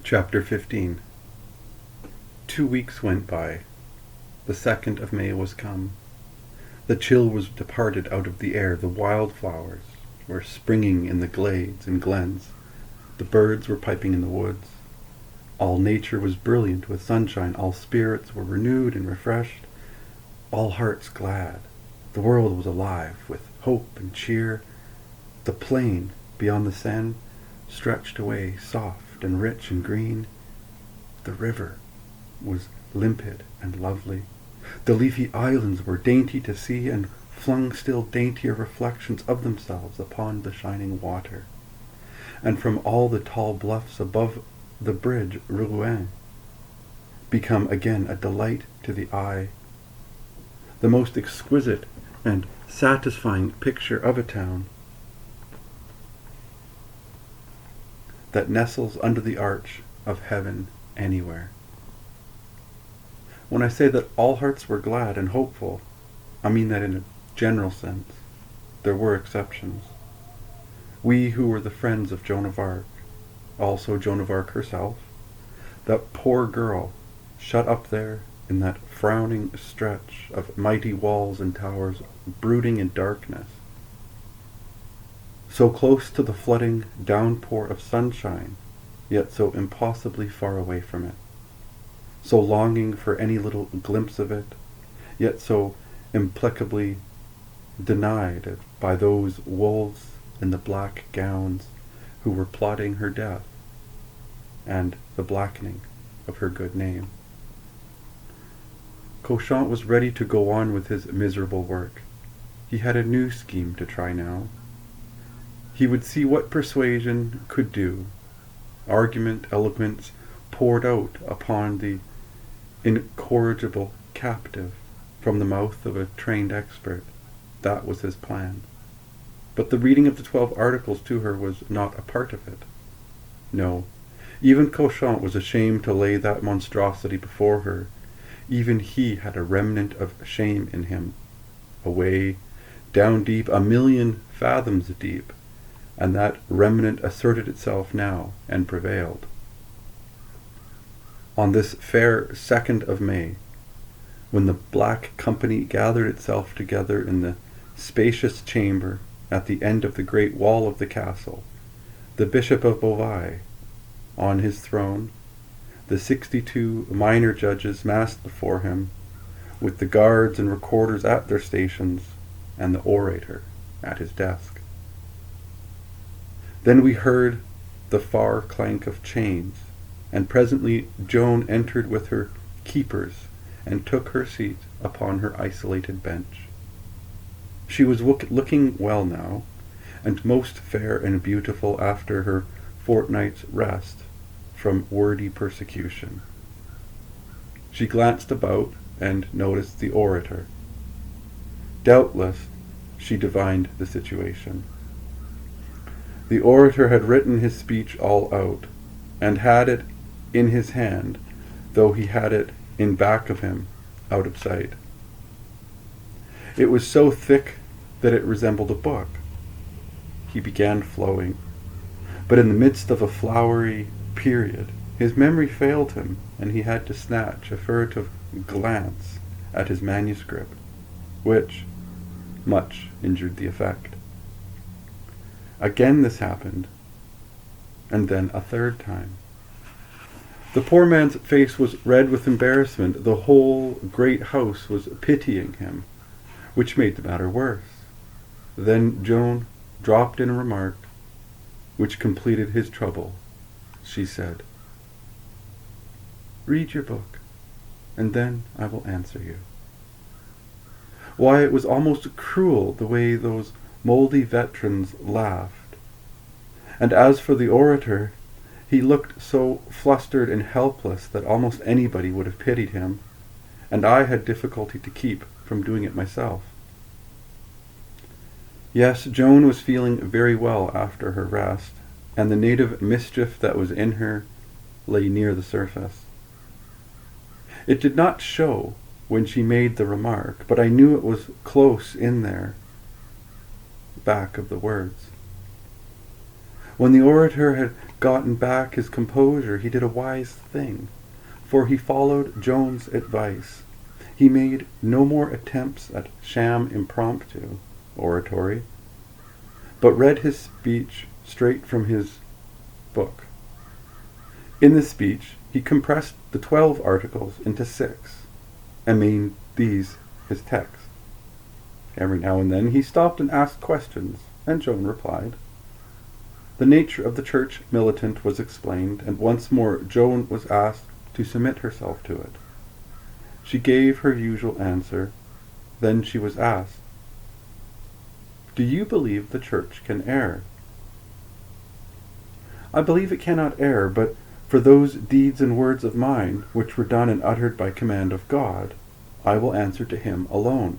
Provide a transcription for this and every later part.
Chapter 15. 2 weeks went by. The 2nd of May was come. The chill was departed out of the air. The wildflowers were springing in the glades and glens. The birds were piping in the woods. All nature was brilliant with sunshine. All spirits were renewed and refreshed. All hearts glad. The world was alive with hope and cheer. The plain beyond the Seine stretched away soft and rich and green. The river was limpid and lovely. The leafy islands were dainty to see and flung still daintier reflections of themselves upon the shining water. And from all the tall bluffs above the bridge Rouen become again a delight to the eye. The most exquisite and satisfying picture of a town that nestles under the arch of heaven anywhere. When I say that all hearts were glad and hopeful, I mean that in a general sense. There were exceptions. We who were the friends of Joan of Arc, also Joan of Arc herself, that poor girl shut up there in that frowning stretch of mighty walls and towers brooding in darkness, so close to the flooding downpour of sunshine, yet so impossibly far away from it, so longing for any little glimpse of it, yet so implacably denied by those wolves in the black gowns who were plotting her death and the blackening of her good name. Cauchant was ready to go on with his miserable work. He had a new scheme to try now. He would see what persuasion could do. Argument, eloquence poured out upon the incorrigible captive from the mouth of a trained expert. That was his plan. But the reading of the 12 Articles to her was not a part of it. No, even Cauchant was ashamed to lay that monstrosity before her. Even he had a remnant of shame in him, away, down deep, 1,000,000 fathoms deep, and that remnant asserted itself now and prevailed. On this fair 2nd of May, when the black company gathered itself together in the spacious chamber at the end of the great wall of the castle, the Bishop of Beauvais on his throne, the 62 minor judges massed before him, with the guards and recorders at their stations, and the orator at his desk. Then we heard the far clank of chains, and presently Joan entered with her keepers and took her seat upon her isolated bench. She was looking well now, and most fair and beautiful after her fortnight's rest from wordy persecution. She glanced about and noticed the orator. Doubtless she divined the situation. The orator had written his speech all out, and had it in his hand, though he had it in back of him, out of sight. It was so thick that it resembled a book. He began flowing, but in the midst of a flowery period, his memory failed him, and he had to snatch a furtive glance at his manuscript, which much injured the effect. Again this happened, and then a third time. The poor man's face was red with embarrassment. The whole great house was pitying him, which made the matter worse. Then Joan dropped in a remark which completed his trouble. She said, "Read your book, and then I will answer you." Why, it was almost cruel the way those mouldy veterans laughed. And as for the orator, he looked so flustered and helpless that almost anybody would have pitied him, and I had difficulty to keep from doing it myself. Yes, Joan was feeling very well after her rest, and the native mischief that was in her lay near the surface. It did not show when she made the remark, but I knew it was close in there, back of the words. When the orator had gotten back his composure, he did a wise thing, for he followed Joan's advice. He made no more attempts at sham impromptu oratory, but read his speech straight from his book. In the speech, he compressed the 12 articles into 6, and made these his text. Every now and then he stopped and asked questions, and Joan replied. The nature of the church militant was explained, and once more Joan was asked to submit herself to it. She gave her usual answer. Then she was asked, "Do you believe the church can err?" "I believe it cannot err, but for those deeds and words of mine, which were done and uttered by command of God, I will answer to him alone."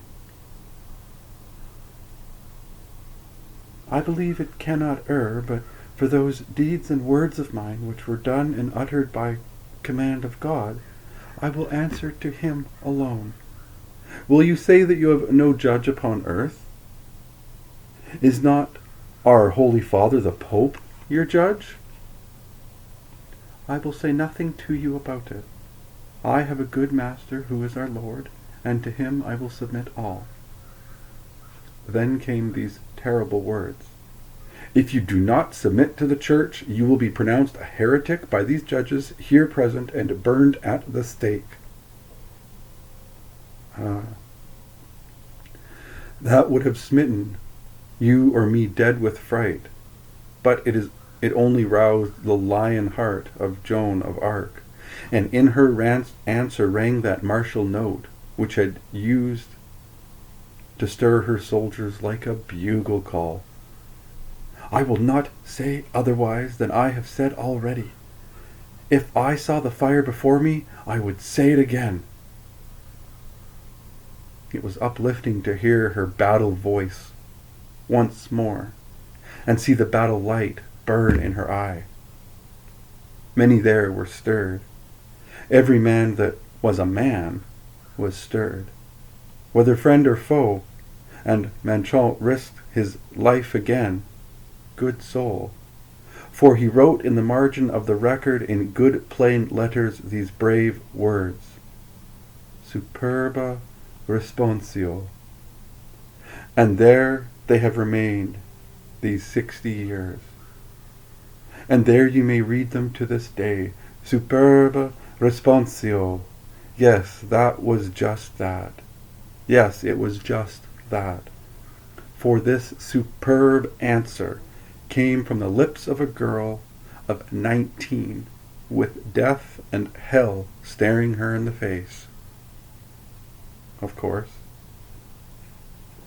"I believe it cannot err, but for those deeds and words of mine, which were done and uttered by command of God, I will answer to him alone." "Will you say that you have no judge upon earth? Is not our Holy Father the Pope your judge?" "I will say nothing to you about it. I have a good master who is our Lord, and to him I will submit all." Then came these terrible words. "If you do not submit to the church, you will be pronounced a heretic by these judges here present and burned at the stake." That would have smitten you or me dead with fright, but it only roused the lion heart of Joan of Arc, and in her answer rang that martial note which had used to stir her soldiers like a bugle call. "I will not say otherwise than I have said already. If I saw the fire before me, I would say it again." It was uplifting to hear her battle voice once more, and see the battle light burn in her eye. Many there were stirred. Every man that was a man was stirred, whether friend or foe, and Manchon risked his life again, good soul, for he wrote in the margin of the record in good plain letters these brave words, "Superba responsio." And there they have remained these 60 years. And there you may read them to this day, "Superba responsio." Yes, that was just that. Yes, it was just that. For this superb answer came from the lips of a girl of 19, with death and hell staring her in the face. Of course,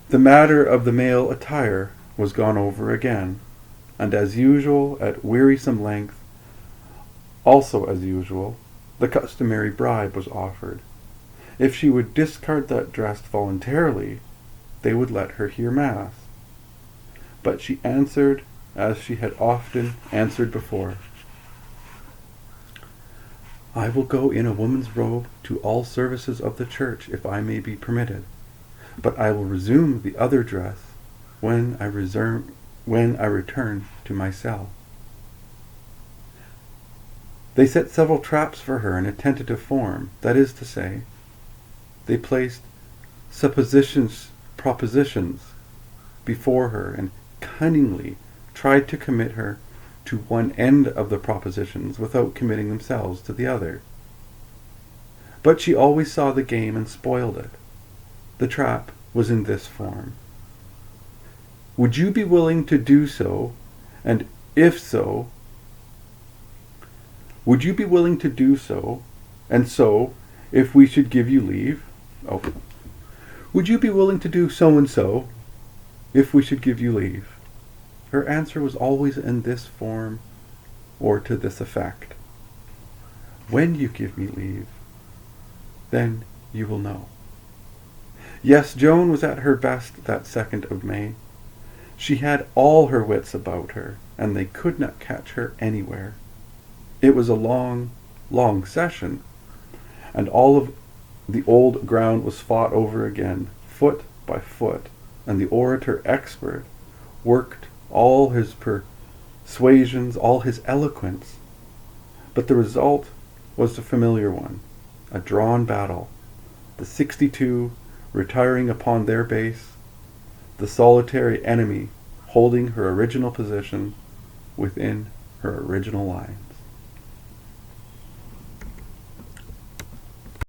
the matter of the male attire was gone over again, and as usual, at wearisome length, also as usual, the customary bribe was offered. If she would discard that dress voluntarily, they would let her hear Mass. But she answered as she had often answered before. "I will go in a woman's robe to all services of the church, if I may be permitted, but I will resume the other dress when I return to my cell." They set several traps for her in a tentative form, that is to say, they placed propositions before her and cunningly tried to commit her to one end of the propositions without committing themselves to the other. But she always saw the game and spoiled it. The trap was in this form: "Would you be willing to do so? And if so, would you be willing to do so? And so, if we should give you leave? Oh, would you be willing to do so and so, if we should give you leave?" Her answer was always in this form, or to this effect: "When you give me leave, then you will know." Yes, Joan was at her best that 2nd of May. She had all her wits about her, and they could not catch her anywhere. It was a long, long session, and all of the old ground was fought over again, foot by foot, and the orator expert worked all his suasions, all his eloquence. But the result was the familiar one, a drawn battle, the 62 retiring upon their base, the solitary enemy holding her original position within her original lines.